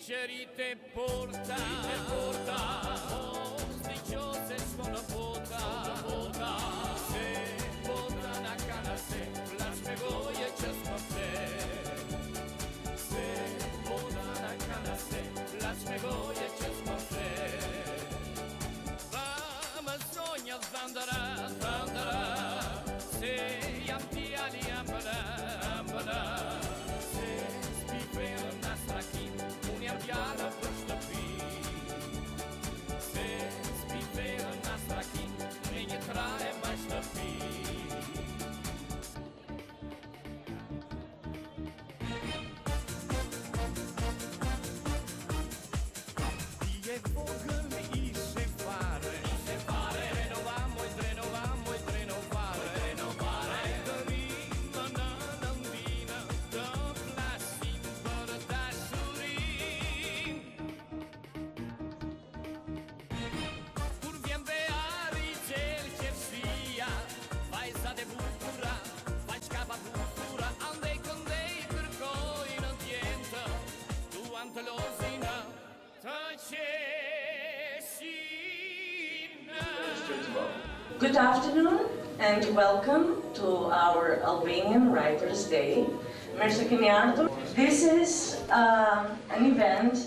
Sincerite porta, Stigiose sono bota, Se bota na kana se, Plac me goje čas kafe. Se bota na kana se, Plac me goje čas kafe. Vama sonja zandara, Se jam tijali ambala, Se spivero na strakin, Jana për shtëpi. Se spivera na strakin, me një traje ma shtëpi. Ti e vogël me ishe fare, renovamo e renovare. Dërim në nëndina, të flasim për dashurin. Kur vjen beari qel qefshia, vajzat e bukura, vajqkapa bukura, andej këndej kërkojnë djente, duan të lozina, të qeshina. Good afternoon and welcome to our Albanian Writers' Day. Mirë se keni ardhur. This is an event,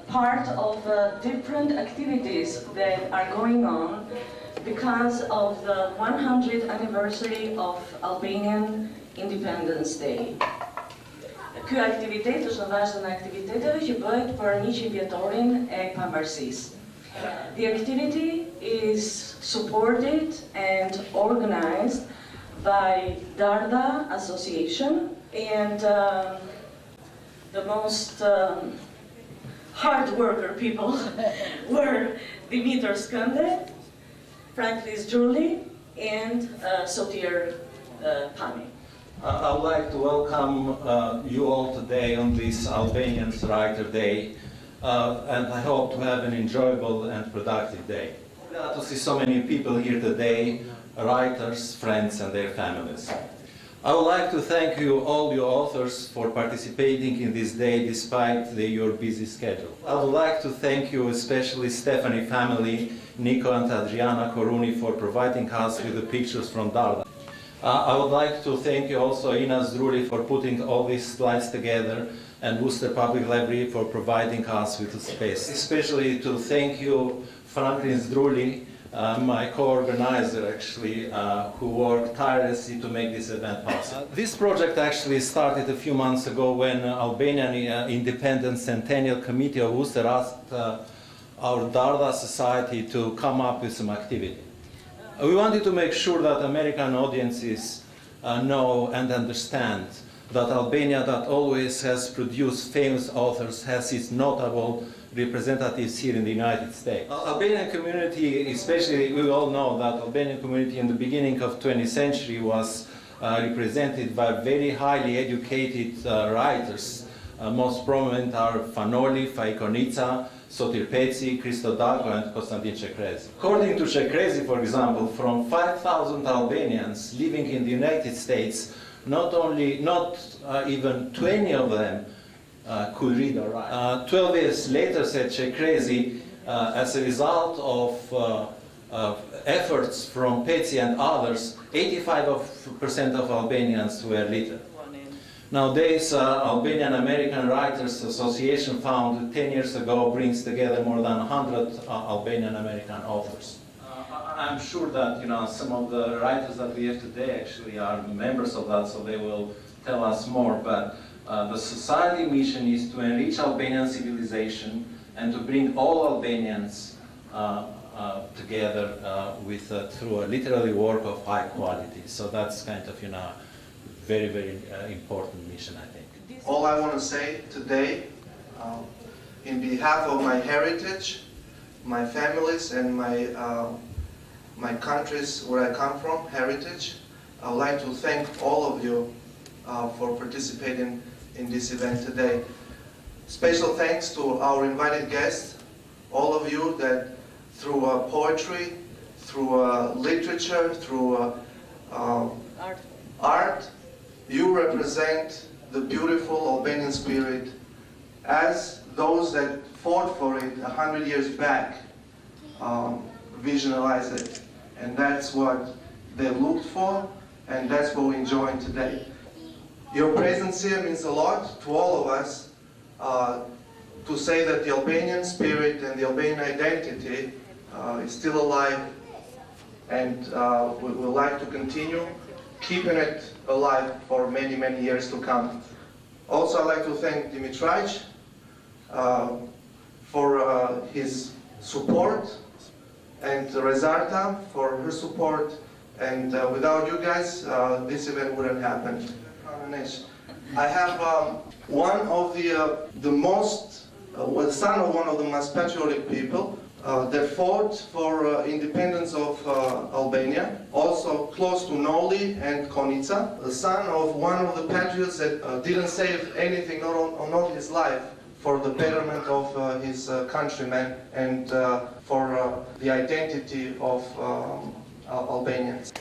part of different activities that are going on because of the 100th anniversary of Albanian Independence Day. Ky aktivitet është në vazhdim e aktiviteteve që bëhet për 100 vjetorin e Pavarësisë. The activity is supported and organized by Dardha Association, and the most hard worker people were Dimitar Skënde, Franklis Julie, and Sotir Pani. I would like to welcome you all today on this Albanian Writer Day, and I hope to have an enjoyable and productive day. Glad to see so many people here today, writers, friends and their families. I would like to thank you, all you authors, for participating in this day despite your busy schedule. I would like to thank you, especially Stephanie family, Nico and Adriana Koruni, for providing us with the pictures from Dardha. I would like to thank you also Ina Zdruli for putting all these slides together, and Worcester Public Library for providing us with the space. Especially to thank you Franklin Zdruli, my co-organizer actually, who worked tirelessly to make this event possible. This project actually started a few months ago when Albanian Independent Centennial Committee of Worcester asked our Dardha Society to come up with some activity. We wanted to make sure that American audiences know and understand that Albania, that always has produced famous authors, has its notable representatives here in the United States. Albanian community, especially, we all know that Albanian community in the beginning of 20th century was represented by very highly educated writers. Most prominent are Fanoli, Fajkonica, Sotir Peci, Kristo Dago, and Konstantin Çekrezi. According to Çekrezi, for example, from 5,000 Albanians living in the United States, not even 20 of them could read or write. 12 years later, said Çekrezi, as a result of efforts from Peci and others, 85% of Albanians were literate. Nowadays, Albanian American Writers Association, founded 10 years ago, brings together more than 100 Albanian American authors. I'm sure that some of the writers that we have today actually are members of that, so they will tell us more. But the society mission is to enrich Albanian civilization and to bring all Albanians together through a literary work of high quality. So that's kind of very, very important mission, I think. All I want to say today, in behalf of my heritage, my families, and my countries where I come from, heritage, I would like to thank all of you for participating in this event today. Special thanks to our invited guests, all of you that through poetry, through literature, through art, you represent the beautiful Albanian spirit as those that fought for it 100 years back visualize it. And that's what they looked for, and that's what we're enjoying today. Your presence here means a lot to all of us, to say that the Albanian spirit and the Albanian identity is still alive, and we would like to continue keeping it alive for many, many years to come. Also, I'd like to thank Dimitraj for his support, and Rezarta for her support, and without you guys, this event wouldn't happen. I have one of the most, son of one of the most patriotic people that fought for independence of Albania, also close to Noli and Konica, the son of one of the patriots that didn't save anything, not his life, for the betterment of his countrymen and for the identity of Albanians.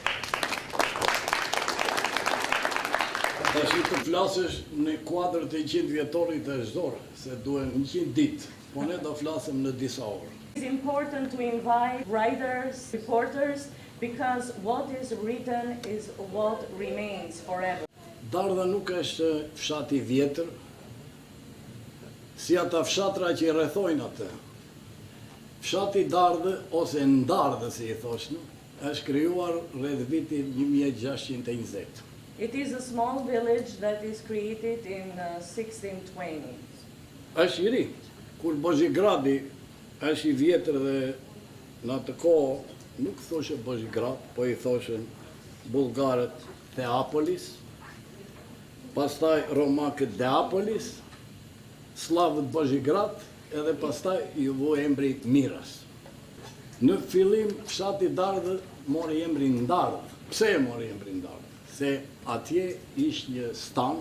Tash të flasësh në kuadrët e 100 vjetorit të Vjetori, se duhen 100 ditë, po ne do flasim në disa orë. It's important to invite writers, reporters, because what is written is what remains forever. Dardha nuk është fshati i vjetër, si ata fshatra që i rrethojnë atë. Fshati Dardhë, ose Ndardhë si i thoshnë, është krijuar rreth vitit 1620. It is a small village that is created in 1620. Është i ri, kur Bozhigradi është i vjetër dhe në atë kohë nuk thoshe Bozhigrad, po i thoshen bullgarët Theapolis, pastaj romakët Deapolis, slavët Bozhigrad, edhe pastaj ju vu emri Miras. Në fillim fshati Dardhë mori emrin Ndardhë. Pse e mori emrin Ndardhë? Se atje ishte një stan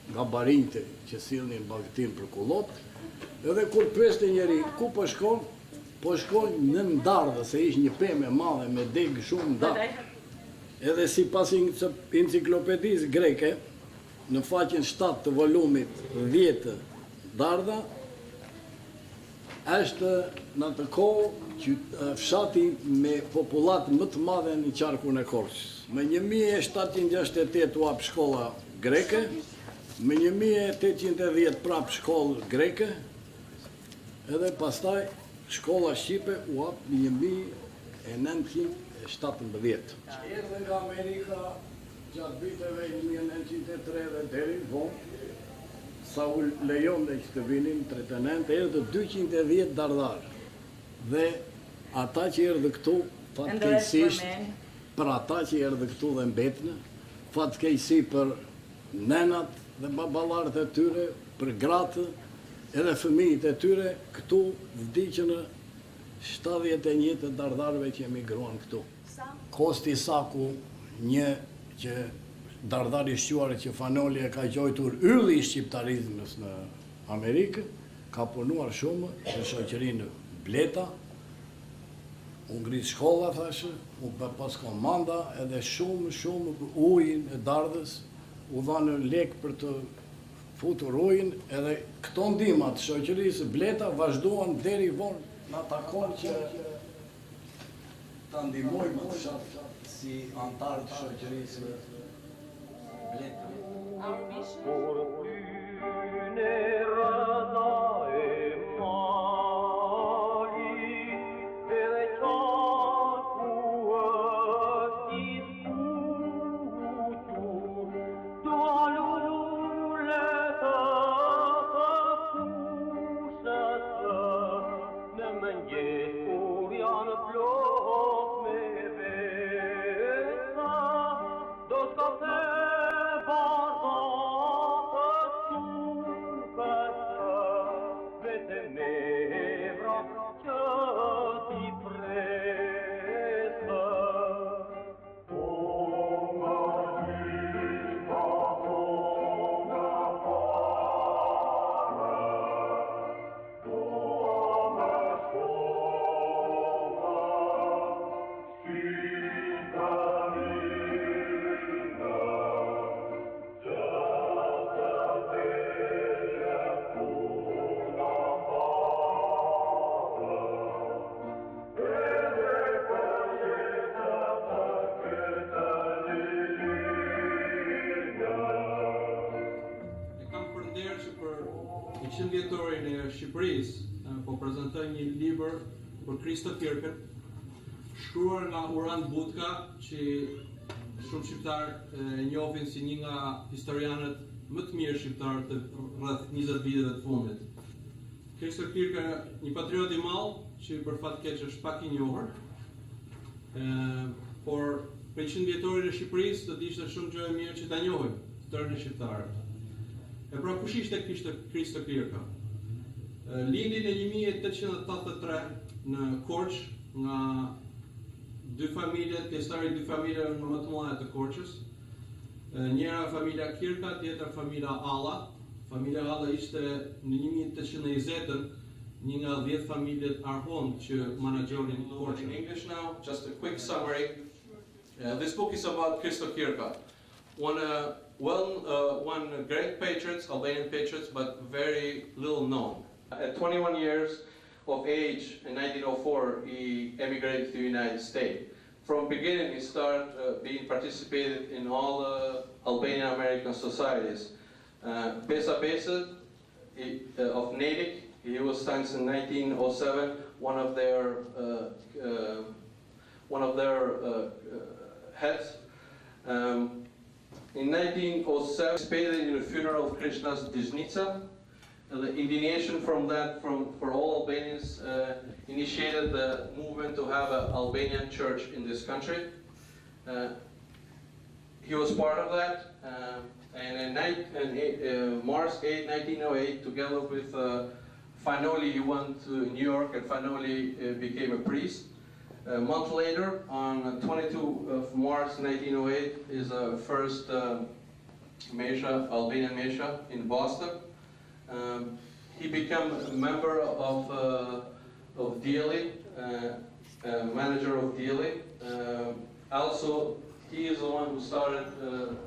nga barinjtë që sillnin bagëtin për kullot, edhe kur pyeste njeri ku po shkon në Dardhë, se ishte një pemë e madhe me degë shumë ndarë. Edhe sipas enciklopedisë greke, në faqen 7 të volumit 10 Dardha, është në atë kohë fshati me popullat më të madhe në qarkun e Korçës. Më 1768 u hap shkolla greke, më 1810 prap shkollë greke, edhe pastaj shkolla shqipe u hap në 1917. Erdhe nga Amerika gjatë viteve 1903 dhe deri vonë, sa u lejon dhe që të vinin 39, erdhe 210 dardharë. Dhe ata që erdhe këtu, fatkeqësisht, për ata që erdhe këtu dhe mbetnë, fatkeqësi për nenat dhe baballarët e tyre, për gratë, edhe fëmijët e tyre, këtu vdiqën 71 të dardharëve që emigruan këtu. Kosti Saku, një që dardhar i shquar që Fanoli e ka gjojtur ylli i shqiptarizmës në Amerikë, ka punuar shumë në shoqërinë Bleta, u ngrit shkolla, thashë, u pas komanda, edhe shumë ujin e Dardhës, u dhanë lek për të futur ujin, edhe këto ndihmat shoqërisë Bleta vazhduan deri vonë na takon që ta ndihmojmë atë si antar të shoqërisë Bleta. Bardha të 100 vjetorin e Shqipërisë po prezantoj një libër për Kristo Kirkën, shkruar nga Uran Butka, që shumë shqiptarë e njohin si një nga historianët më të mirë shqiptarë të rreth 20 viteve të fundit. Kristo Kirka, një patriot i madh që për fat keq është pak i njohur, por për 100 vjetorin e Shqipërisë do të ishte shumë gjë e mirë që ta njohim të tërë shqiptarët. E pra kush ishte Kristo Kirka? Lindi në 1883 në Korçë nga dy familje, pjesëtari dy familje më të mëdha të Korçës. Njëra familja Kirka, tjetra familja Alla. Familja Alla ishte në 1820-ën një nga 10 familjet arhon që menaxhonin Korçën. In English now, just a quick summary. This book is about Kristo Kirka, one great patriot, Albanian patriot, but very little known. At 21 years of age, in 1904, he emigrated to the United States. From beginning, he started being participated in all Albanian American societies. Besa Besa of Nedic, he was since in 1907 one of their heads. In 1907, participated in the funeral of Krishna's Disnica. The indignation from that, for all Albanians, initiated the movement to have an Albanian church in this country. He was part of that, and in March 8, 1908, together with Fanoli, he went to New York and Fanoli became a priest. A month later, on 22 of March 1908, is the first Albanian Mesha in Boston. He became a member of Djeli, manager of Djeli. Also, he is the one who started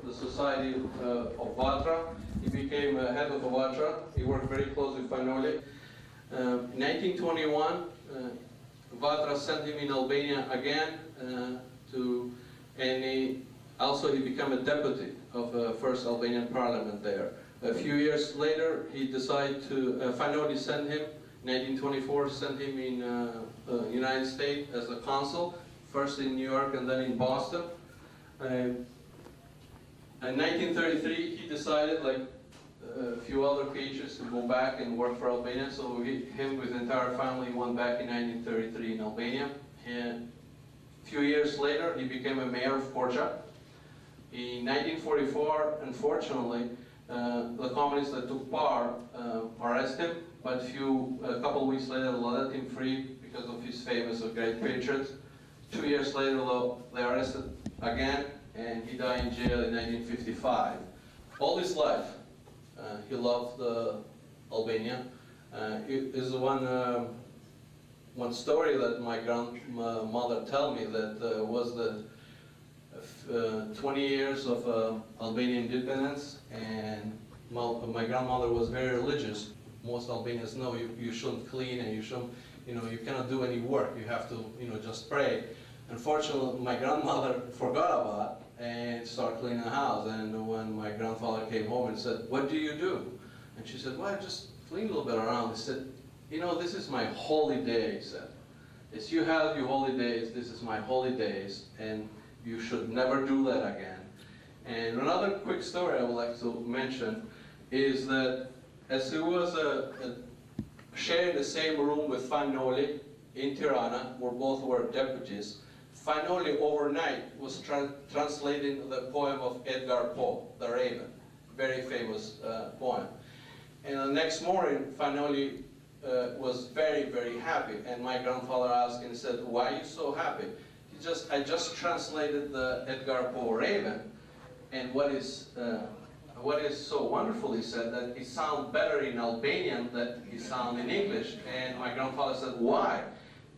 the society of Vatra. He became head of Vatra. He worked very closely with Fanoli. In 1921, Vatra sent him in Albania again and he became a deputy of the first Albanian parliament there. A few years later, he decided to, Fanoli sent him, in 1924, sent him in United States as a consul, first in New York and then in Boston. In 1933, he decided, like a few other patriots, to go back and work for Albania. So him with his entire family went back in 1933 in Albania. And a few years later, he became a mayor of Korçë. In 1944, unfortunately, the communists that took power arrested him, but a couple of weeks later, let him free because of his famous great patriot. 2 years later, though, they arrested again, and he died in jail in 1955. All his life, he loved Albania. It is one story that my grandmother told me that was the 20 years of Albanian independence, and my grandmother was very religious. Most Albanians know you shouldn't clean and you shouldn't, you cannot do any work. You have to, just pray. Unfortunately, my grandmother forgot about it and started cleaning the house. And when my grandfather came home and said, "What do you do?" And she said, "Well, I just clean a little bit around." He said, "This is my holy day," he said. "It's you have your holy days, this is my holy days, and you should never do that again." And another quick story I would like to mention is that as he was sharing the same room with Fanoli in Tirana, where both were deputies, Fanoli overnight was translating the poem of Edgar Poe, The Raven, very famous poem. And the next morning, Fanoli was very, very happy, and my grandfather asked him and said, "Why are you so happy?" I just translated the Edgar Poe Raven, and what is so wonderful, he said, that it sounds better in Albanian than it sounds in English. And my grandfather said, "Why?"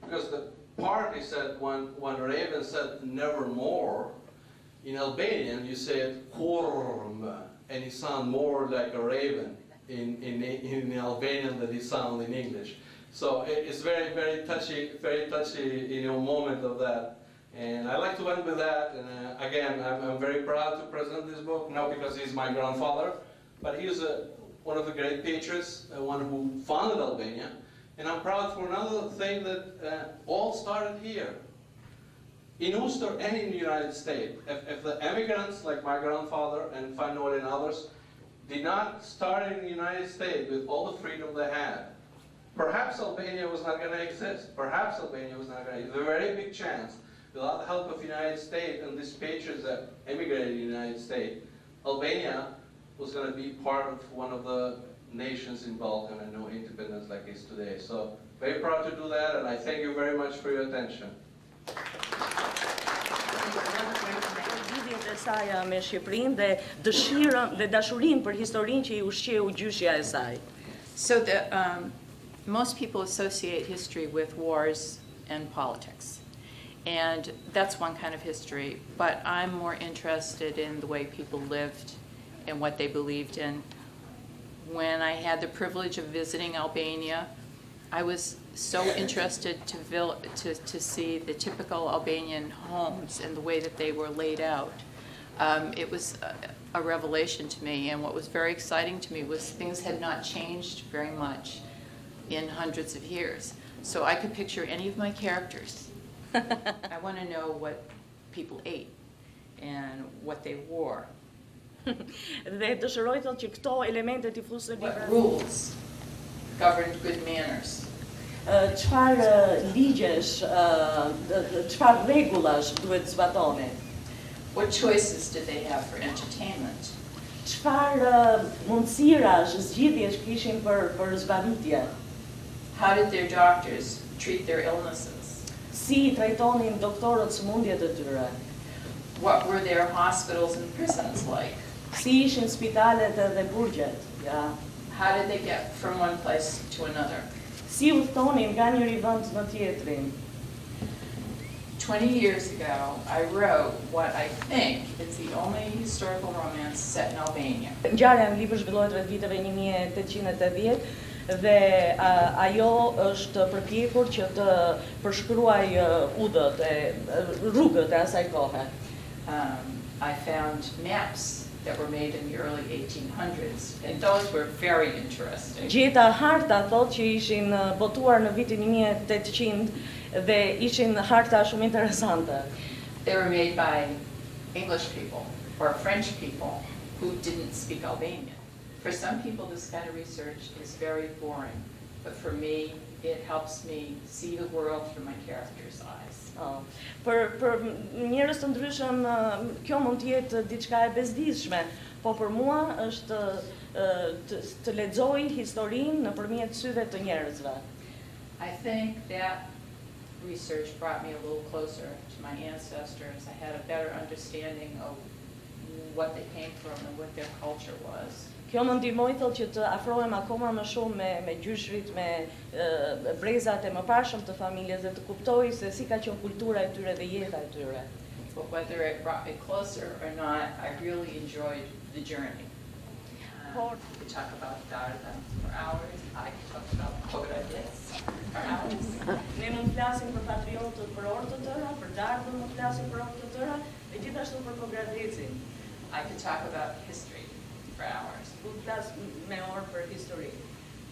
Because the part, he said, when Raven said "nevermore," in Albanian you said "kurm," and it sounds more like a raven in Albanian than it sounds in English. So it's very, very touchy moment of that. And I like to end with that. And again, I'm very proud to present this book, not because he's my grandfather, but he's one of the great patriots, one who founded Albania. And I'm proud for another thing that all started here, in Worcester and in the United States. If the immigrants, like my grandfather and Fanol and others, did not start in the United States with all the freedom they had, perhaps Albania was not going to exist. Perhaps Albania was not going to exist. There's a very big chance, without the help of the United States and these patriots that emigrated to the United States, Albania was going to be part of one of the nations in Balkan and no independence like it is today. So, very proud to do that, and I thank you very much for your attention. Lidhjen e saj me Shqipërinë dhe dëshirën dhe dashurinë për historinë që i ushqeu gjyshja e saj. So most people associate history with wars and politics. And that's one kind of history. But I'm more interested in the way people lived and what they believed in. When I had the privilege of visiting Albania, I was so interested to see the typical Albanian homes and the way that they were laid out. It was a revelation to me, and what was very exciting to me was things had not changed very much in hundreds of years. So I could picture any of my characters. I want to know what people ate and what they wore. Dhe dëshiroj thotë që këto elementet i fusën What rules governed good manners. Çfarë ligjesh, çfarë rregullash duhet zbatoni? What choices did they have for entertainment? Çfarë mundësirash, zgjidhjesh kishin për zbavitje? How did their doctors treat their illnesses? Si I trajtonin doktorët sëmundjet e tyre? What were their hospitals and prisons like? Si ishin spitalet dhe burgjet? Ja. How did they get from one place to another? Si udhtonin nga njëri vend në tjetrin? 20 years ago, I wrote what I think is the only historical romance set in Albania. Ngjarja në libër zhvillohet rreth viteve 1880 dhe ajo është përpjekur që të përshkruaj udhët e rrugët e asaj kohe. I found maps that were made in the early 1800s, and those were very interesting. Gjeta harta thotë që ishin botuar në vitin 1800 dhe ishin harta shumë interesante. They were made by English people or French people who didn't speak Albanian. For some people, this kind of research is very boring, but for me, it helps me see the world through my character's eyes. Për njerëz të ndryshëm kjo mund të jetë diçka e bezdishme, po për mua është të lexoj historinë nëpërmjet syve të njerëzve. I think that research brought me a little closer to my ancestors. I had a better understanding of what they came from and what their culture was. Kjo më ndihmoi thotë që të afrohem akoma më shumë me gjyshrit, me brezat e mëparshëm të familjes dhe të kuptoj se si ka qenë kultura e tyre dhe jeta e tyre. But whether it brought me closer or not, I really enjoyed the journey. We could talk about Dardha for hours. I could talk about Pavarësisë for hours. Ne mund të flasim për patriotët për orë të tëra, për Dardhën mund të flasim për orë të tëra, dhe gjithashtu për Pavarësisën. I could talk about history for hours.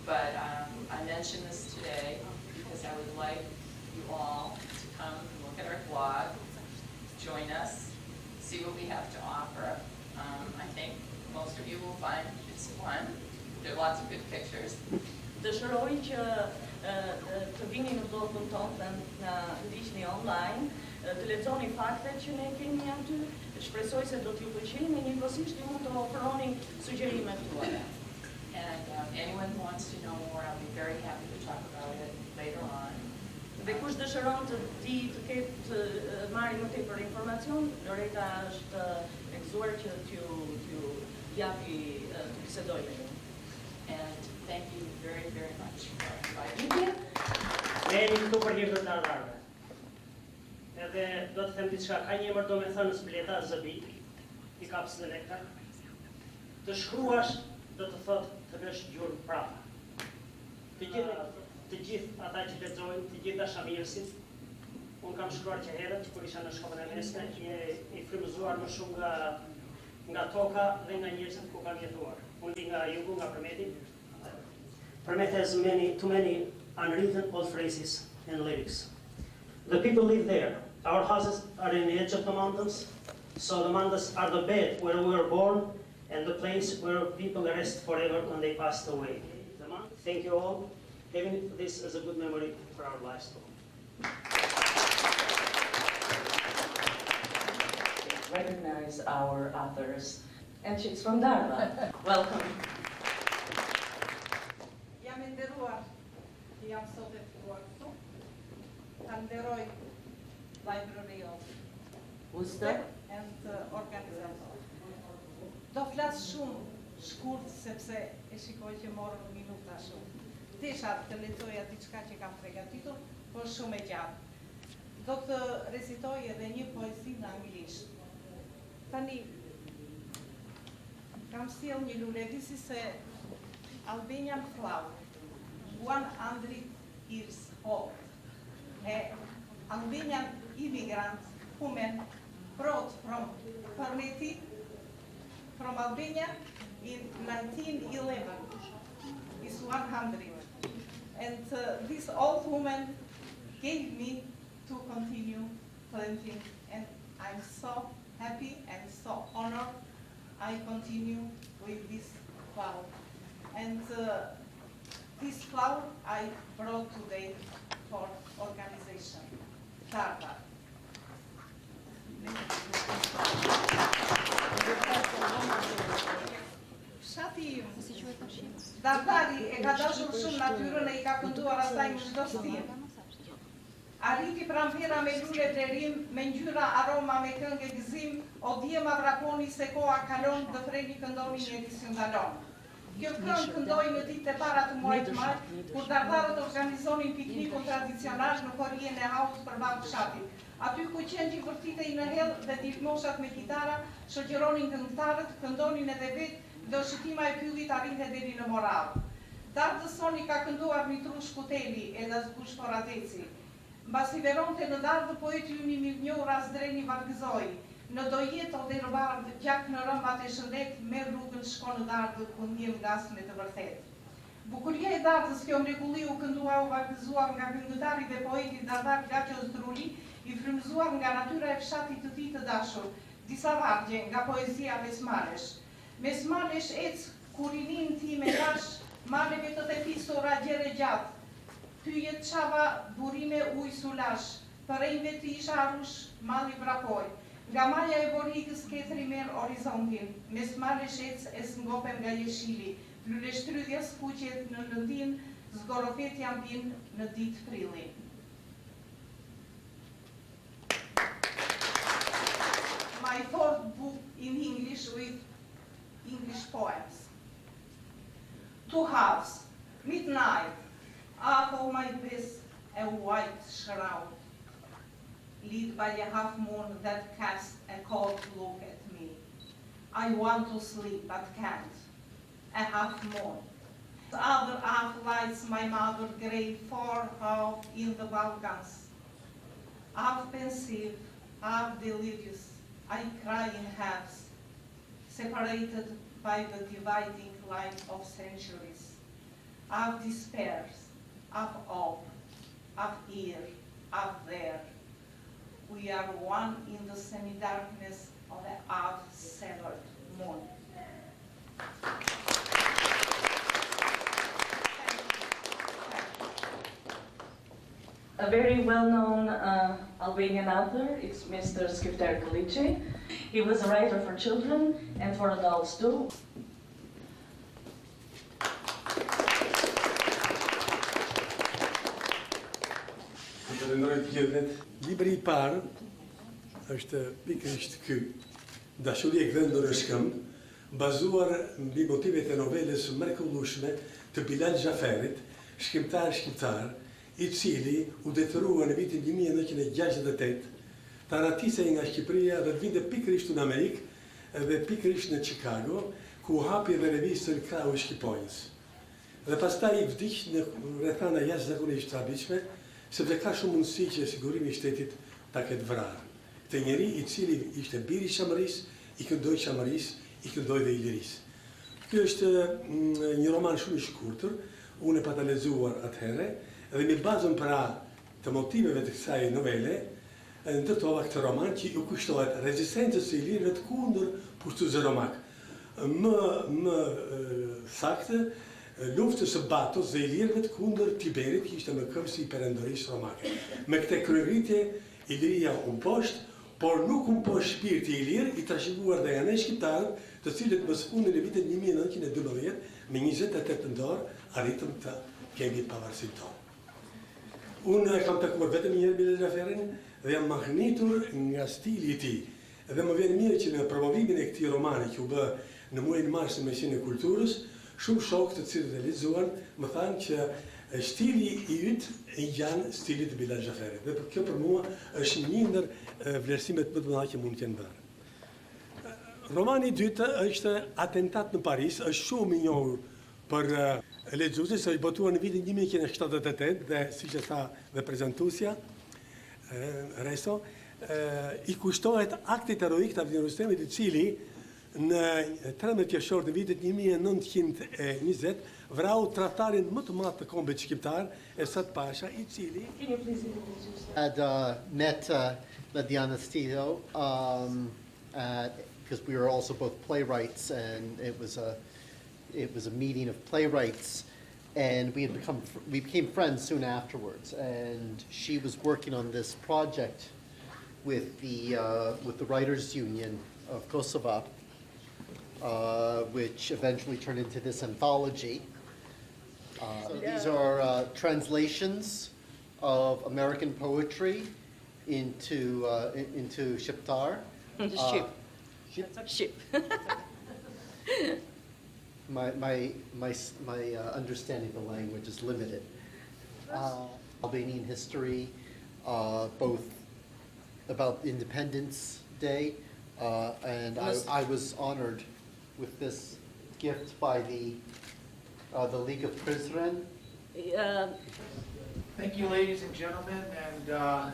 But I mentioned this today because I would like you all to come and look at our blog, join us, see what we have to offer. I think most of you will find it's fun. There are lots of good pictures. Dëshiroj që të vini në blogën tonë, të ndiqni online, të lexoni faktet që ne kemi aty. Shpresoj se do t'ju pëlqejnë e njëkohësisht ju mund të ofroni sugjerimet tuaja. And anyone who wants to know more, I'll be very happy to talk about it later on. Dhe kush dëshiron të ketë marrë më tepër informacion, Loreta është e gëzuar që t'ju japi të bisedojë me ju. And thank you very, very much for inviting me. Ne jemi këtu për një vëndarëve. Edhe do të them diçka, ka një emër domethënës Bleta zëbi, i kapsën e lektar. Të shkruash do të thotë të lësh gjurmë prapa. Të gjithë ata që lexojnë, të gjithë dashamirësit, unë kam shkruar që herët kur isha në shkollën e mesme, i frymëzuar më shumë nga toka dhe nga njerëzit ku kam jetuar. Unë vi nga jugu, nga Përmeti. Përmet has too many unwritten old phrases and lyrics. The people live there. Our houses are in the edge of the mountains, so the mountains are the bed where we were born and the place where people rest forever when they passed away. Thank you all. Having this as a good memory for our lives. Recognize our authors. And she's from Dardha. Welcome. Jam e nderuar që jam sot e ftuar këtu. Ta nderoj Library of Worcester and organizator. Do flas shumë shkurt sepse e shikoj që morën minuta shumë. Desha të lexoja diçka që kam përgatitur, por shumë e gjatë. Do të recitoj edhe një poezi në anglisht. Tani kam sjell një lule, this is a Albanian flower, 100 years old. Albanian immigrant woman brought from Përmeti, from Albania in 1911. Is 100. And this old woman gave me to continue planting, and I'm so happy and so honored I continue with this flower. And this flower I brought today for organization, Dardha. Fshati Dardhari e ka dashur shumë natyrën e I ka kënduar asaj në çdo stil. Arriti pranvera me lule vlerim, me ngjyra aroma, me këngë gëzim, o dje ma vraponi se koha kalon, dë freni këndoni një edicion dalon. Kjo këngë këndoi në ditët e para të muajit maj, kur dardharët organizonin piknikun tradicional në korrien e haut përballë fshatit. Aty ku qendri vërtitej në hell dhe dikmoshat me kitara, shoqëronin këngëtarët, këndonin edhe vetë, dhe shëtima e pyllit arrinte deri në moral. Dardhësoni ka kënduar Mitru Shkuteli e Lazgush Forateci. Mbasi veronte në Dardhë, poeti ju një mirënjohur Razdreni Vargëzoi. Në do jetë o dhe bardhë, gjak në rëmbat e shëndet, me rrugën shko në Dardhë, ku ndjem gasme të vërtet. Bukuria e Dardhës, kjo mrekulli u këndua u vargëzuar nga këngëtari dhe poeti Dardhar Gaqios Druli, I frymëzuar nga natyra e fshatit të tij të dashur, disa vargje nga poezia Mesmalesh. Mesmalesh ec kur I nin ti me dash, maleve të te pisura gjere gjatë. Pyjet qava burime uj sulash, përrejnve të isha arush, mali vrapoj. Nga maja e borikës ketri merë horizontin, mes male shec e s'ngopem nga jeshili, lule shtrydhja s'kuqet në lëndin, zgorofet jam bin në dit prilli. My fourth book in English with English poems. Two halves, midnight, half of my best a white shroud, lit by a half moon that casts a cold look at me. I want to sleep but can't. A half moon. The other half lights my mother grave far out in the Balkans. Half pensive, half delirious, I cry in halves, separated by the dividing line of centuries. Half despairs, half hope, half here, half there. We are one in the semi-darkness of a half-severed moon. A very well-known Albanian author is Mr. Skifter Kalici. He was a writer for children and for adults too. Libri I parë është pikërisht ky, Dashuria e gdhënë në shkëm, bazuar mbi motivet e novelës mrekullueshme të Bilal Xhaferit, shkrimtar, I cili u detyrua në vitin 1968 të aratisej nga Shqipëria dhe të vinte pikërisht në Amerikë dhe pikërisht në Chicago, ku hapi edhe revistën Krau I Shqiponjës. Dhe pastaj I vdiq në rrethana jashtëzakonisht të habitshme, sepse ka shumë mundësi që sigurimi I shtetit ta ketë vrarë. Të njeri I cili ishte biri I qamërisë, I këndoi qamërisë, I këndoi dhe I lirisë. Kjo është një roman shumë i shkurtër, unë e pata lexuar atëherë, dhe me bazën pra të motiveve të kësaj novele, ndërtova këtë roman që u kushtohet rezistencës së ilirëve të kundër pushtuzë romak. Më saktë, luftës së Batos dhe ilirëve të kundër Tiberit, që ishte në këmbë si perendorisë romake. Me këtë kryerritje, Iliria u poshtë, por nuk u poshtë shpirti i lirë, i trashëguar dhe janë shqiptarët, të cilët më së fundit në vitin 1912, me 28 nëntor, arritëm të kemi pavarësinë tonë. Unë kam takuar vetëm një herë Bile Xhaferin dhe jam mahnitur nga stili i tij. Dhe më vjen mirë që në promovimin e këtij romani që u bë në muajin mars në Meshinë e Kulturës, shumë shokë të cilët e lexuan më thanë që stili i yt e janë stili të Bile Xhaferit. Dhe kjo për mua është një ndër vlerësimet më të mëdha që mund të jenë bërë. Romani i dytë është Atentat në Paris, është shumë i njohur për lexuesit, është botuar në vitin 1978 dhe siç e tha dhe prezantuesja Reso, i kushtohet aktit heroik të Avdin Rustemit, i cili në 13 qershor të vitit 1920 vrau tradhtarin më të madh të kombit shqiptar, Esat Pasha, i cili had met Ladiana Stilio because we were also both playwrights, and it was a meeting of playwrights, and we became friends soon afterwards. And she was working on this project with the Writers' Union of Kosovo, which eventually turned into this anthology. So these are translations of American poetry into Shqiptar. Shqip. My understanding of the language is limited. Albanian history, both about Independence Day, and I was honored with this gift by the League of Prizren. Thank you, ladies and gentlemen, and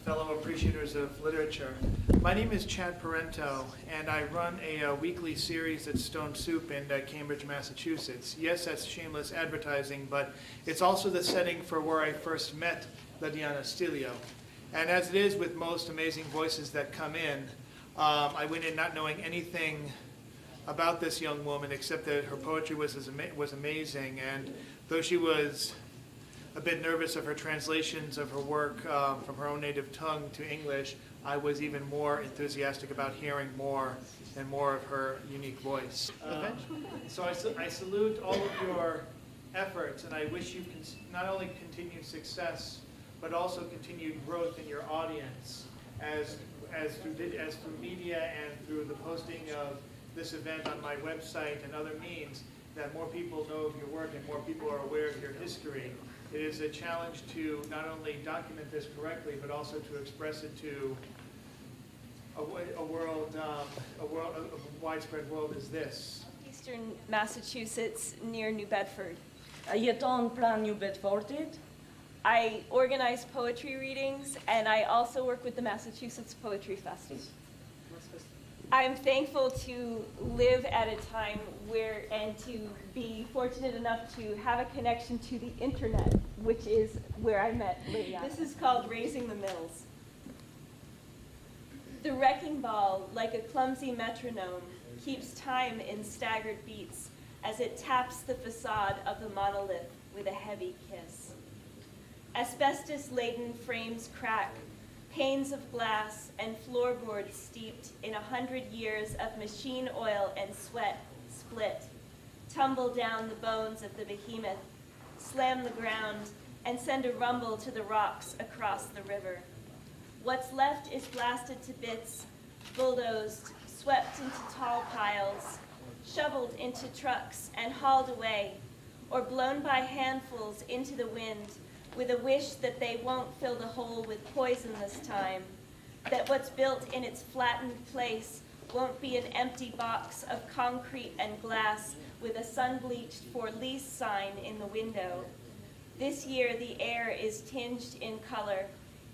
fellow appreciators of literature. My name is Chad Parento, and I run a weekly series at Stone Soup in Cambridge, Massachusetts. Yes, that's shameless advertising, but it's also the setting for where I first met Ladiana Stilio. And as it is with most amazing voices that come in, I went in not knowing anything about this young woman except that her poetry was amazing, and though she was a bit nervous of her translations of her work from her own native tongue to English, I was even more enthusiastic about hearing more and more of her unique voice. So I salute all of your efforts, and I wish you not only continued success, but also continued growth in your audience as through media and through the posting of this event on my website and other means, that more people know of your work and more people are aware of your history. It is a challenge to not only document this correctly, but also to express it to a widespread world as this. Eastern Massachusetts, near New Bedford. Jeton pranë New Bedfordit. I organize poetry readings, and I also work with the Massachusetts Poetry Festival. I'm thankful to live at a time and to be fortunate enough to have a connection to the internet, which is where I met Lydia. This is called Raising the Mills. The wrecking ball, like a clumsy metronome, keeps time in staggered beats as it taps the facade of the monolith with a heavy kiss. Asbestos-laden frames crack, panes of glass and floorboards steeped in 100 years of machine oil and sweat split, tumble down the bones of the behemoth, slam the ground, and send a rumble to the rocks across the river. What's left is blasted to bits, bulldozed, swept into tall piles, shoveled into trucks and hauled away, or blown by handfuls into the wind, with a wish that they won't fill the hole with poison this time, that what's built in its flattened place won't be an empty box of concrete and glass with a sun-bleached for lease sign in the window. This year the air is tinged in color.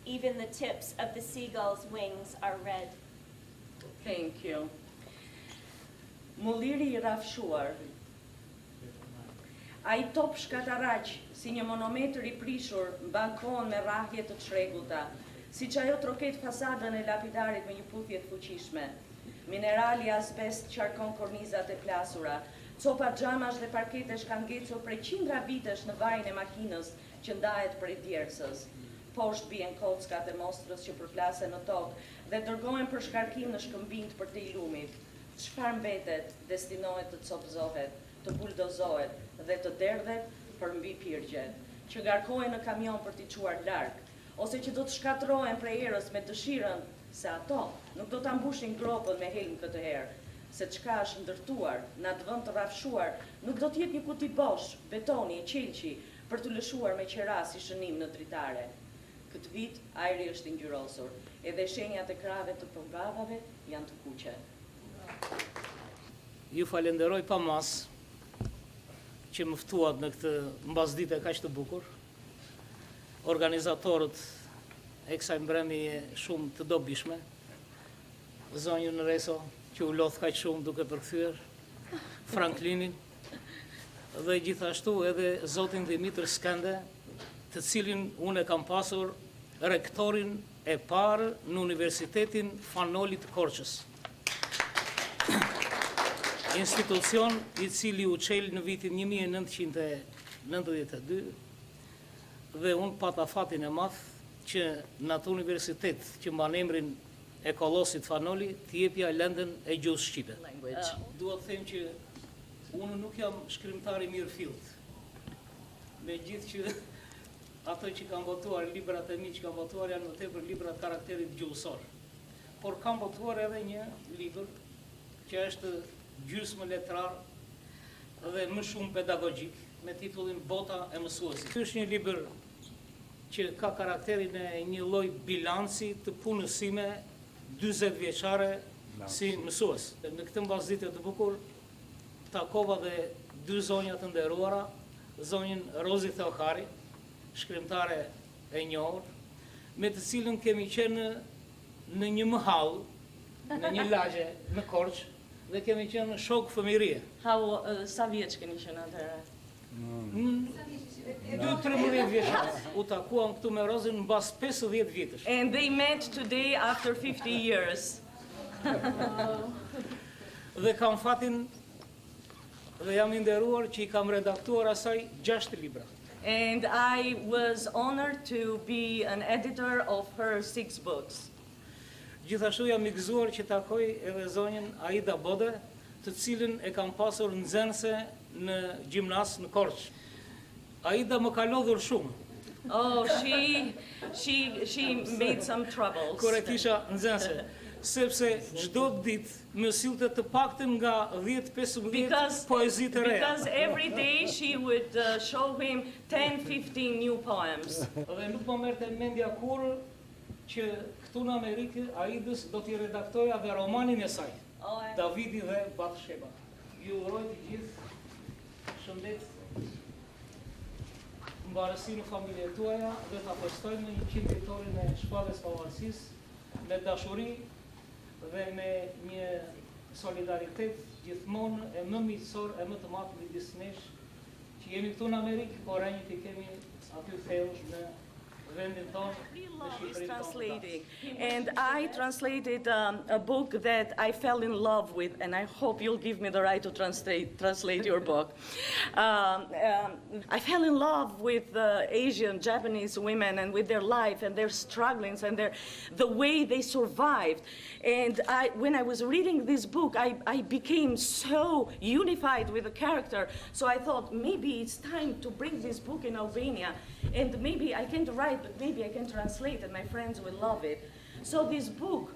Even the tips of the seagull's wings are red. Thank you. Mulliri I rafshuar Ai top shkataraq, si një monument i prishur, mban kohën me rrahje të çrregullta, siç ajo troket fasadën e lapidarit me një puthje të fuqishme. Minerali azbest qarkon kornizat e plasura, copa xhamash dhe parketesh kanë ngecur prej qindra vitesh në vajin e makinës që ndahet prej djersës. Poshtë bien kockat e mostrës që përplasen në tokë dhe dërgohen për shkarkim në shkëmbinjt për të lumit. Çfarë mbetet, destinohet të copëzohet, të buldozohet dhe të derdhet për mbi pirgjet, që ngarkohen në kamion për t'i çuar larg, ose që do të shkatrohen prej erës me dëshirën se ato nuk do ta mbushin gropën me helm këtë herë, se çka është ndërtuar në atë vend të rrafshuar nuk do të jetë një kuti bosh, betoni e qelçi për të lëshuar me qera si shënim në dritare. Këtë vit ajri është i ngjyrosur, edhe shenjat e krave të përbavave janë të kuqe. Ju falenderoj pa mas që më ftuat në këtë mbasditë kaq të bukur. Organizatorët e kësaj mbrëmje shumë të dobishme. Zonjën Reso që u lodh kaq shumë duke përkthyer, Franklinin dhe gjithashtu edhe zotin Dimitër Skende, të cilin unë e kam pasur rektorin e parë në Universitetin Fanolit Korçës. Institucion i cili u qel në vitin 1992 dhe unë pata fatin e madh që në atë universitet që mban emrin e kollosit Fanoli të jepja lëndën e gjuhës shqipe. Dua të them që unë nuk jam shkrimtar i mirëfillt. Megjithë që ato që kanë votuar librat e mi që kanë votuar janë më tepër librat karakterit gjuhësor. Por kam votuar edhe një libër që është gjysmë letrar dhe më shumë pedagogjik me titullin Bota e mësuesit. Ky është një libër që ka karakterin e një lloj bilanci të punës sime 40 vjeçare si mësues. Në këtë mbasditë të bukur takova dhe dy zonja të nderuara, zonjën Rozi Theohari, shkrimtare e njohur, me të cilën kemi qenë në një mahall, në një lagje në Korçë, dhe kemi qenë shok fëmijërie. Sa vjeç keni qenë atëherë? 2-13 vjeç. U takuam këtu me Rozin mbas 50 vjetësh. And they met today after 50 years. Dhe kam fatin dhe jam i nderuar që i kam redaktuar asaj 6 libra. And I was honored to be an editor of her 6 books. Gjithashtu jam i gëzuar që takoj edhe zonjën Aida Bode, të cilën e kam pasur nxënëse në gjimnas në Korçë. Aida më ka lodhur shumë. Oh, she made some troubles. Kur e kisha nxënëse, sepse çdo ditë më sillte të paktën nga 10-15 poezi të reja. Because every day she would show him 10-15 new poems. Dhe nuk më merrte mendja kurrë që këtu në Amerikë Aidës do t'i redaktoja dhe romanin e saj, Davidi dhe Bathsheba. Ju uroj të gjithë shëndet, mbarësi në familjet tuaja dhe ta festojmë 100 vjetorin e shpalljes pavarësisë me dashuri dhe me një solidaritet gjithmonë e më miqësor e më të madh midis nesh që jemi këtu në Amerikë, por rinjt i kemi aty thellë në Love is translating, and I translated a book that I fell in love with, and I hope you'll give me the right to translate your book. I fell in love with Asian, Japanese women and with their life and their strugglings and the way they survived. And when I was reading this book, I became so unified with the character. So I thought maybe it's time to bring this book in Albania, and maybe I can't write, but maybe I can translate and my friends will love it. So this book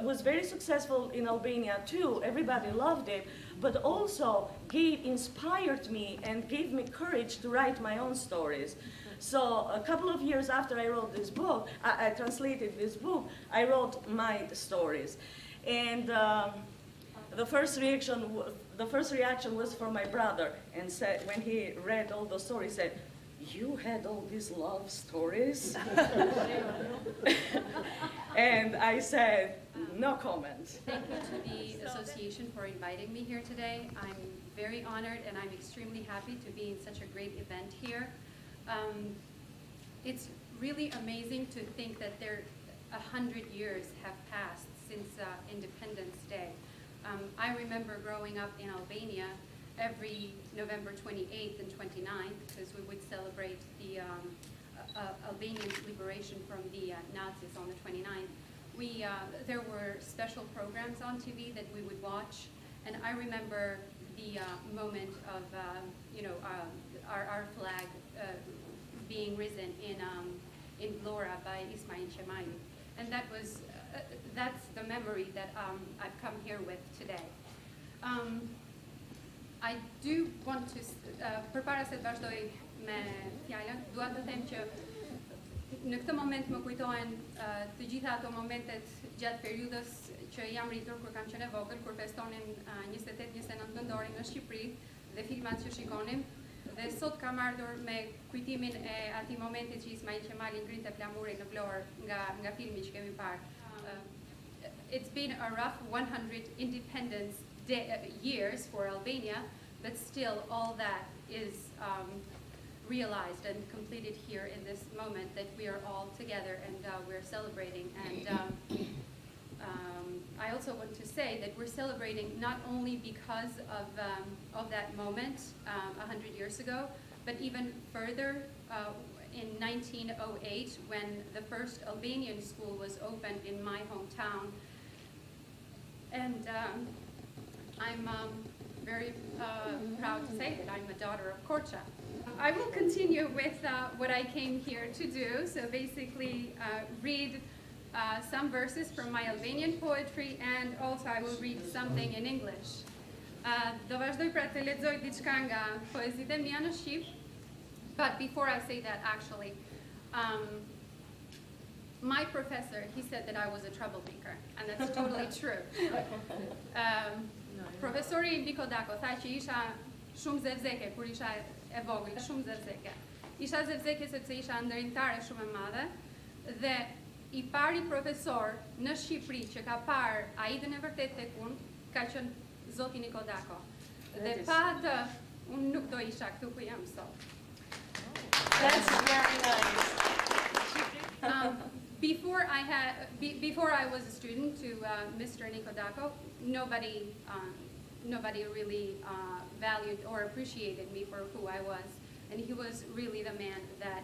was very successful in Albania too. Everybody loved it, but also inspired me and gave me courage to write my own stories. So a couple of years after I wrote this book, I translated this book, I wrote my stories. And the first reaction was from my brother, and said, when he read all the stories, said, you had all these love stories? And I said, no comment. Thank you to the association for inviting me here today. I'm very honored and I'm extremely happy to be in such a great event here. It's really amazing to think that 100 years have passed since Independence Day. I remember growing up in Albania every November 28th and 29th, because we would celebrate the Albanian liberation from the Nazis on the 29th. There were special programs on TV that we would watch, and I remember the moment of our flag being risen in Blora by Ismail Cemayu, and that's the memory that I've come here with today. I do want to, përpara se të vazhdoj me fjalën, dua të them që në këtë moment më kujtohen të gjitha ato momentet gjatë periudhës që jam rritur kur kam qenë e vogël, kur festonin 28-29 nëntorin në Shqipëri dhe filmat që shikonim. Dhe sot kam ardhur me kujtimin e atij momenti që Ismail Qemali ngrinte flamurin në Vlorë nga filmi që kemi parë. It's been a rough 100 independence years for Albania, but still all that is realized and completed here in this moment that we are all together and we're celebrating. And I also want to say that we're celebrating not only because of that moment 100 years ago, but even further in 1908 when the first Albanian school was opened in my hometown. And I'm very proud to say that I'm a daughter of Korça. I will continue with what I came here to do, so basically read some verses from my Albanian poetry, and also I will read something in English. Do vazhdoj pra të lexoj diçka nga poezitë e mia në shqip, but before I say that, actually, my professor, he said that I was a troublemaker, and that's totally true. Profesori Ndiko Dako tha që isha shumë zevzeke kur isha e vogël, shumë zevzeke. Isha zevzeke sepse isha ndërtimtare shumë e madhe dhe I pari profesor në Shqipëri që ka parë aidën e vërtet tek unë ka qenë zoti Ndiko Dako. Dhe pa atë unë nuk do isha këtu ku jam sot. That's very nice. Before I was a student to Mr. Ndiko Dako, nobody really valued or appreciated me for who I was, and he was really the man that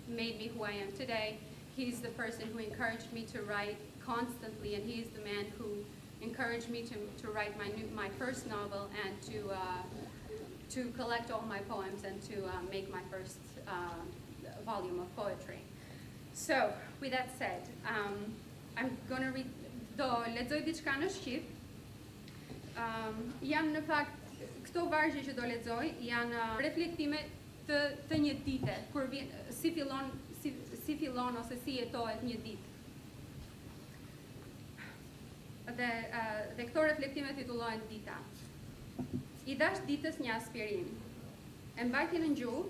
made me who I am today. He's the person who encouraged me to write constantly, and he's the man who encouraged me to write my first novel and to collect all my poems and to make my first volume of poetry. So, with that said, I'm going to read, do lexoj diçka në shqip. Janë në fakt, këto vargje që do lexoj janë reflektime të një dite, kur vjen si fillon ose si jetohet një ditë. Dhe këto reflektime titullohen Dita. I dash ditës një aspirin, e mbajti në gjuhë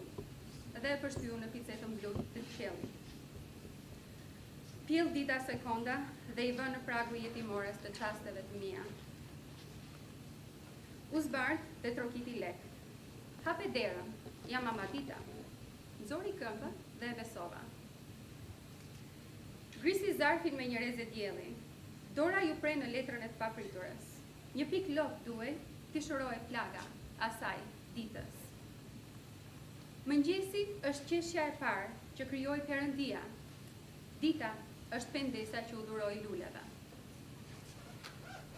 dhe e përshtyju në picetën blu të qiellit. Pjell dita sekonda dhe I vë në pragu jetimores të çasteve të mia. U zbardh dhe trokiti lek. Hape derën, jam mama Dita. Nxori këmbë dhe e besova. Grisi zarfin me një reze dielli. Dora ju pre në letrën e të papriturës. Një pik lop duaj, t'i shëroj flaga, asaj, ditës. Mëngjesi është qeshja e parë që krijoi Perëndia. Dita është pendesa që u dhuroi luleve.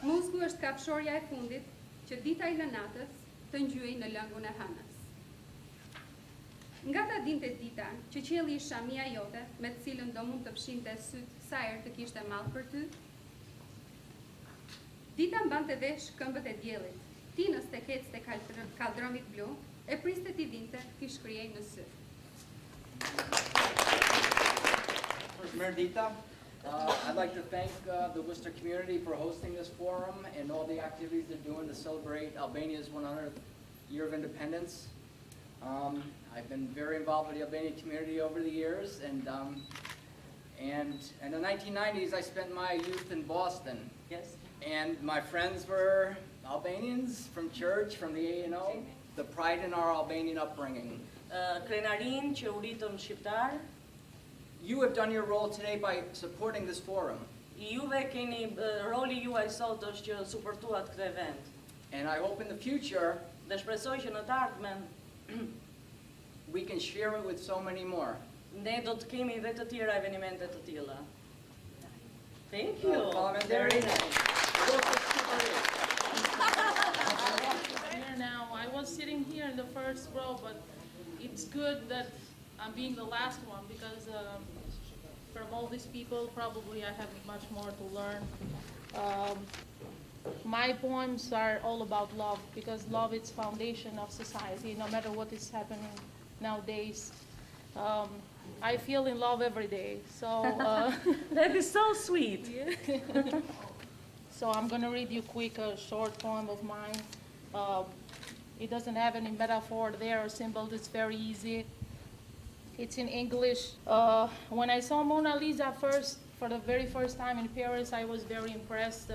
Muzgu është kafshorja e fundit që dita I lë natës të ngjyej në lëngun e hënës. Nga ta dinte Dita që qielli I shamia jote, me të cilën do mund të fshinte syt sa herë të kishte mall për ty. Dita mbante vesh këmbët e diellit, tinës tek ecte kaldromit blu, e priste t'i vinte t'i shkrijej në sy. First, Dita, I'd like to thank the Worcester community for hosting this forum and all the activities they're doing to celebrate Albania's 100th year of independence. I've been very involved with the Albanian community over the years, and in the 1990s, I spent my youth in Boston. Yes. And my friends were Albanians from church, from the ANO, the pride in our Albanian upbringing. Krenarin që u ritëm shqiptar. You have done your role today by supporting this forum. Juve keni roli juaj sot është që suportuat këtë event. And I hope in the future Dhe shpresoj që në të ardhmen we can share it with so many more. ne do të kemi edhe të tjera evenimente të tilla. Thank you. Very nice. Here now, I was sitting here in the first row, but it's good that I'm being the last one because from all these people, probably I have much more to learn. My poems are all about love because love is foundation of society, no matter what is happening nowadays. I feel in love every day, so... That is so sweet. Yeah. So I'm going to read you quick a short poem of mine. It doesn't have any metaphor there or symbols, it's very easy. It's in English. When I saw Mona Lisa for the very first time in Paris, I was very impressed.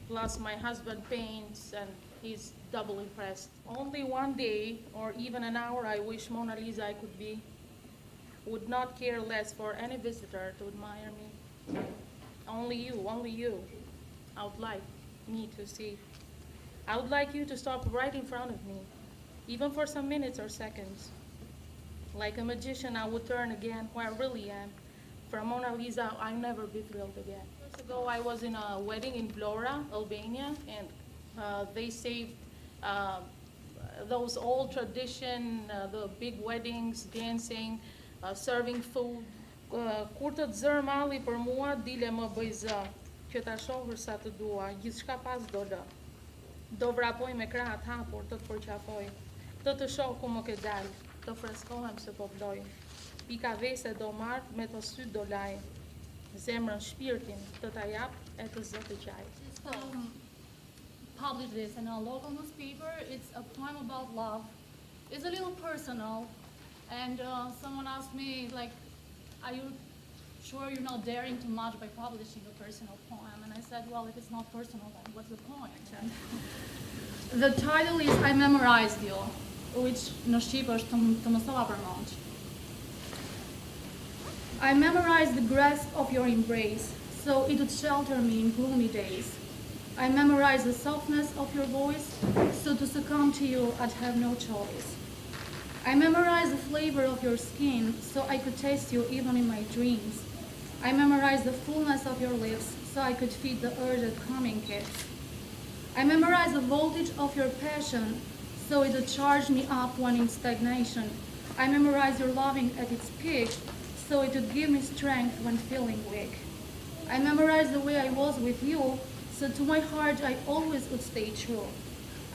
Plus my husband paints and he's double impressed. Only one day or even an hour I wish Mona Lisa I could be. Would not care less for any visitor to admire me. Only you. I would like me to see. I would like you to stop right in front of me, even for some minutes or seconds. Like a magician, I would turn again where I really am. From Mona Lisa, I'll never be thrilled again. Years ago, I was in a wedding in Bleta, Albania, and they saved those old tradition, the big weddings, dancing, serving food. Kur të zër malli për mua, dile më bëj zë, që ta shohër sa të dua, gjithçka pas do lë. Do vrapoj me krahët hapur, të të përqafoj, të shoh ku më ke dalë, të freskohem se po vloj. Pika vese do marr, me të syt do laj, zemrën shpirtin, të ta jap, e të zë të qaj. Publish this in a local newspaper. It's a poem about love. It's a little personal, and someone asked me, like, are you sure you're not daring too much by publishing a personal poem? And I said, well, if it's not personal, then what's the point? And the title is I Memorized You, which në Shqip është të mësova për mund. I memorized the grasp of your embrace, so it would shelter me in gloomy days. I memorized the softness of your voice, so to succumb to you, I'd have no choice. I memorized the flavor of your skin, so I could taste you even in my dreams. I memorized the fullness of your lips, so I could feed the urge at coming kiss. I memorized the voltage of your passion, so it would charge me up when in stagnation. I memorized your loving at its peak, so it would give me strength when feeling weak. I memorized the way I was with you, so to my heart I always would stay true.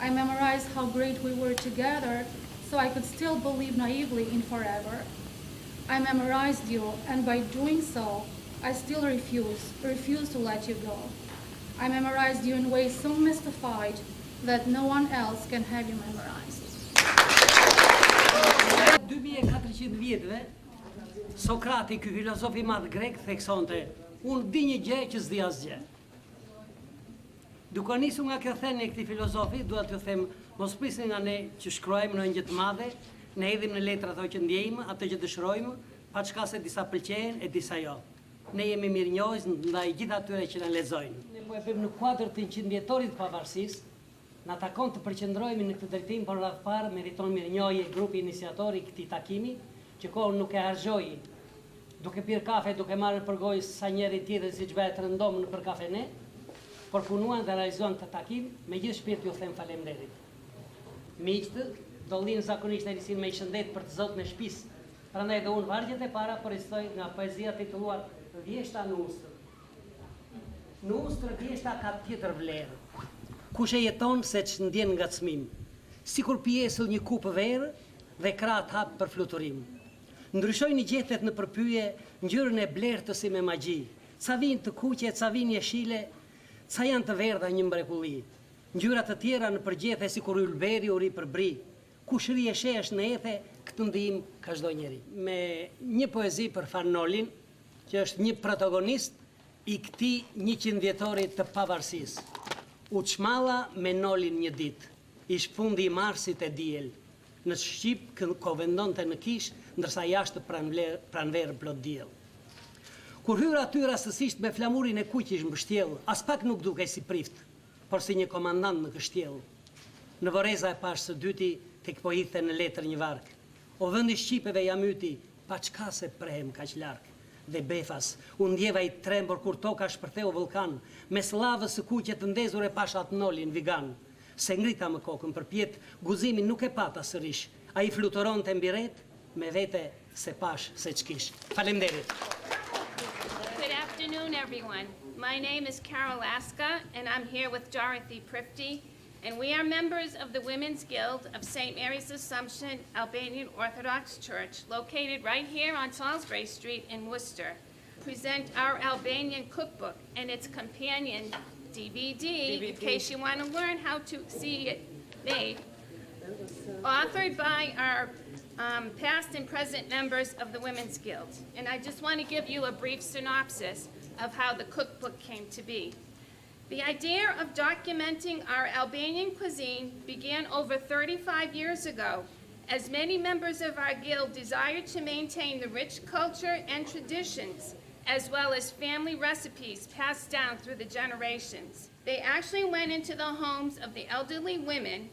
I memorized how great we were together, so I could still believe naively in forever. I memorized you, and by doing so, I still refuse to let you go. I memorized you in ways so mystified that no one else can have you memorized. 2400 vjetëve, Sokrati, ky filozof I madh grek, theksonte, unë di një gjë që s'di asgjë. Duke nisur nga kjo thënie e këtij filozofi, dua t'ju them, mos prisni nga ne që shkruajmë në një gjë të madhe, ne hedhim në letra ato që ndjejmë, ato që dëshirojmë, pa çka se disa pëlqejnë e disa jo. Ne jemi mirënjohës ndaj gjithë atyre që na lexojnë. Ne po e bëjmë në kuadër të 100 vjetorit të pavarësisë, na takon të përqendrohemi në këtë drejtim, por rreth parë meriton mirënjohje grupi iniciatori I këtij takimi, që kohën nuk e harxhoi duke pirë kafe, duke marrë për gojë sa njëri tjetër siç bëhet rëndom në për kafene, por punuan dhe realizuan këtë takim, me gjithë shpirt ju them faleminderit. Miqtë, do linë zakonisht e risin me I shëndet për të zot në shtëpisë. Prandaj dhe unë vargjet e para përistoj nga poezia titulluar Vjeshta në ustër. Në ustër vjeshta ka tjetër vlerë. Kush e jeton se që ndjen ngacmim, sikur pjesëll një kupë verë dhe kratë hapë për fluturim. Ndryshojnë gjetet në përpyje ngjyrën e blertë si me magji, ca vinë të kuqe, ca vinë jeshile, ca janë të verdha një mrekulli. Ngjyra të tjera në përgjethe sikur ylberi u ri për bri, kushëri e shesh në ethe, këtë ndihim ka çdo njeri. Me një poezi për Fanolin, që është një protagonist i këtij 100 vjetori të pavarësisë. U çmalla me Nolin një ditë, ish fundi i marsit e diel. Në Shqip ko vendonte në kish, ndërsa jashtë pranverë plot diell. Kur hyra aty rastësisht me flamurin e kuqish mbështjell, as pak nuk dukej si prift, por si një komandant në kështjell. Në voreza e pash së dyti, tek po hithe në letër një vark. O vëndi Shqipeve jam yti, pa çka se prehem kaq larg. Dhe befas, u ndjeva i trembur kur toka shpërtheu vulkan, mes lavës së kuqe të ndezur e pash atë Nolin vigan. Se ngrita më kokën për pjet, guzimin nuk e pata sërish. A i fluturon të mbiret, me vete se pash se çkish. Faleminderit. Good afternoon, everyone. My name is Carol Aska, and I'm here with Dorothy Prifty, and we are members of the Women's Guild of St. Mary's Assumption Albanian Orthodox Church, located right here on Salisbury Street in Worcester. Present our Albanian cookbook and its companion DVD, in case you want to learn how to see it made. Authored by our past and present members of the Women's Guild. And I just want to give you a brief synopsis of how the cookbook came to be. The idea of documenting our Albanian cuisine began over 35 years ago, as many members of our guild desired to maintain the rich culture and traditions, as well as family recipes passed down through the generations. They actually went into the homes of the elderly women,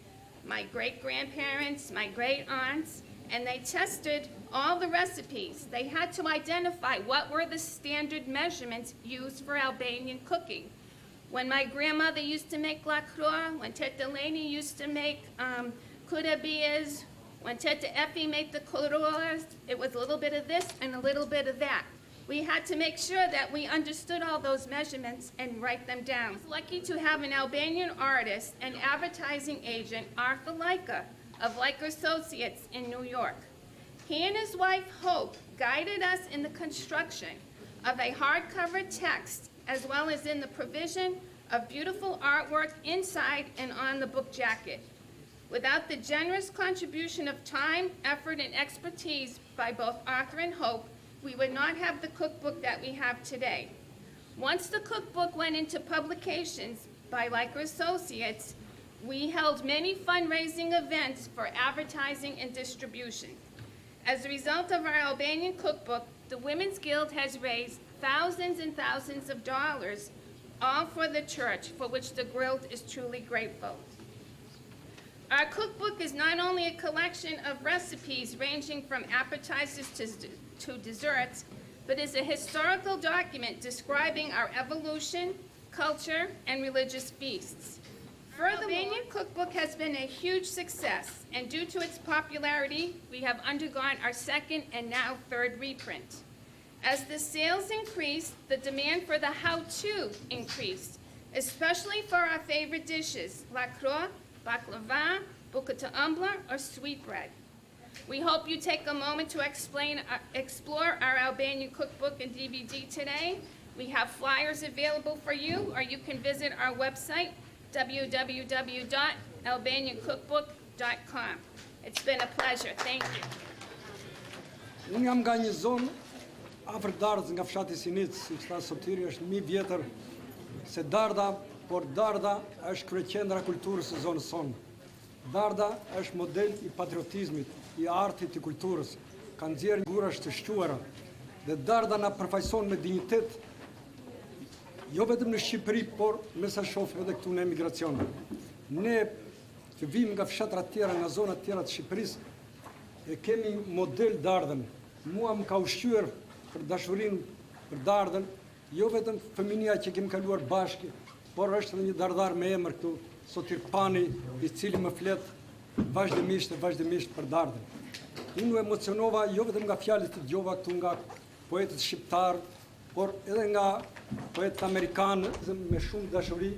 my great-grandparents, my great-aunts, and they tested all the recipes. They had to identify what were the standard measurements used for Albanian cooking. When my grandmother used to make lakroa, when Teta Leni used to make kurabias, when Teta Effie made the koroas, it was a little bit of this and a little bit of that. We had to make sure that we understood all those measurements and write them down. I was lucky to have an Albanian artist and advertising agent, Arthur Leica, of Leica Associates in New York. He and his wife, Hope, guided us in the construction of a hardcover text, as well as in the provision of beautiful artwork inside and on the book jacket. Without the generous contribution of time, effort, and expertise by both Arthur and Hope, we would not have the cookbook that we have today. Once the cookbook went into publications by Leica Associates, we held many fundraising events for advertising and distribution. As a result of our Albanian cookbook, the Women's Guild has raised thousands and thousands of dollars, all for the church, for which the Guild is truly grateful. Our cookbook is not only a collection of recipes ranging from appetizers to desserts, but is a historical document describing our evolution, culture, and religious feasts. Furthermore, the Albanian cookbook has been a huge success, and due to its popularity, we have undergone our second and now third reprint. As the sales increased, the demand for the how-to increased, especially for our favorite dishes, lakroa, baklava, buka të ëmbla, or sweetbread. We hope you take a moment to explore our Albanian cookbook and DVD today. We have flyers available for you, or you can visit our website, www.albaniancookbook.com. It's been a pleasure. Thank you. Unë jam nga një zonë afër Dardhës, nga fshati Sinit, si që tha Sotiri, është 1000 vjetër se Dardha, por Dardha është kryeqendra kulturës së zonës sonë. Dardha është model i patriotizmit, i artit, i kulturës. Ka nxjerrë gurash të shquara dhe Dardha na përfaqëson me dinjitet, jo vetëm në Shqipëri, por me sa shohim edhe këtu në emigracion. Ne që vim nga fshatra të tjera, nga zona të tjera të Shqipërisë, e kemi model Dardhën. Mua më ka ushqyer për dashurinë për Dardhën, jo vetëm fëminia që kemi kaluar bashkë, por është edhe një dardhar me emër këtu, Sotir Pani, i cili më flet vazhdimisht për Dardhën. Unë u emocionova jo vetëm nga fjalët që dëgjova këtu nga poetët shqiptar, por edhe nga poetët amerikanë me shumë dashuri,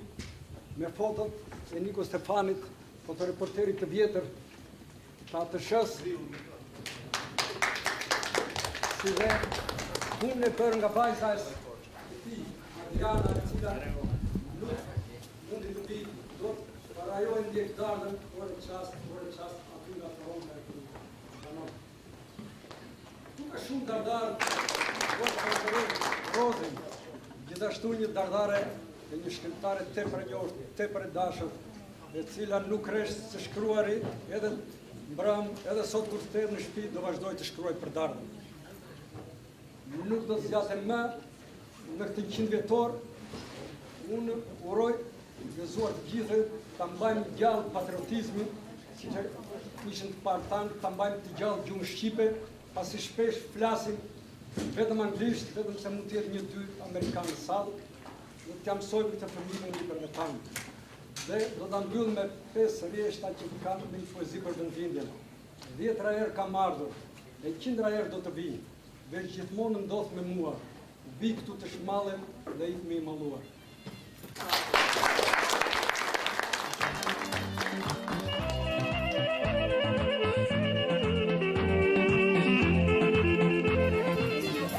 me fotot e Niko Stefanit, fotoreporterit të vjetër, të ATSH-s, si dhe punën e bërë nga vajza e tij, Adriana, e cila nuk mundi të vi dot, por ajo e ndjek Dardhën, orë qast aty nga shumë dardar, Rozin, gjithashtu një dardare e një shkrimtare tepër e njohur, tepër e dashur, e cila nuk rresht të shkruari edhe mbram, edhe sot kur kthehet në shtëpi do vazhdoj të shkruaj për Dardhën. Nuk do të zgjatem më në këtë 100 vjetor, unë uroj gëzuar të gjithë ta mbajmë gjallë patriotizmin, siç ishin të parë tanë, ta mbajmë të gjallë gjuhën shqipe, pasi shpesh flasim vetëm anglisht, vetëm se mund të jetë 1-2 amerikanë sallë, do t'ja mësojmë këtë fëmijën librat tanë. Dhe do ta mbyll me 5 rreshta që kanë me një poezi për ditëlindjen. 10 herë kam ardhur, e 100 herë do të vi. Veç gjithmonë ndodh me mua. Vi këtu të shmallem dhe ik me i malluar.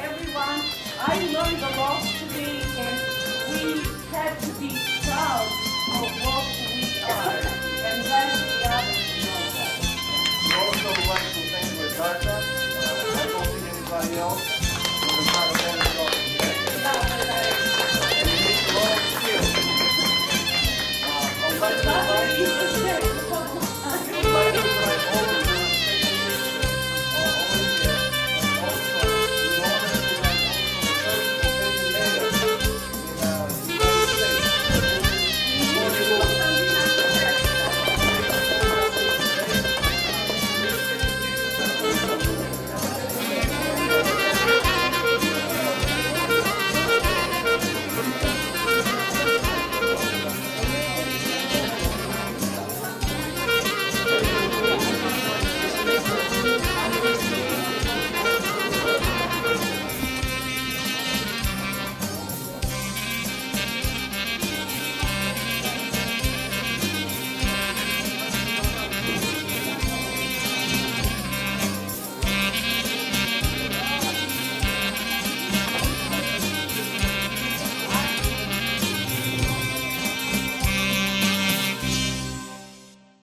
Everyone, I learned a lot today, and we have to be proud of what we are, and let the others know that. We also would like to thank Dardha. I don't think anybody else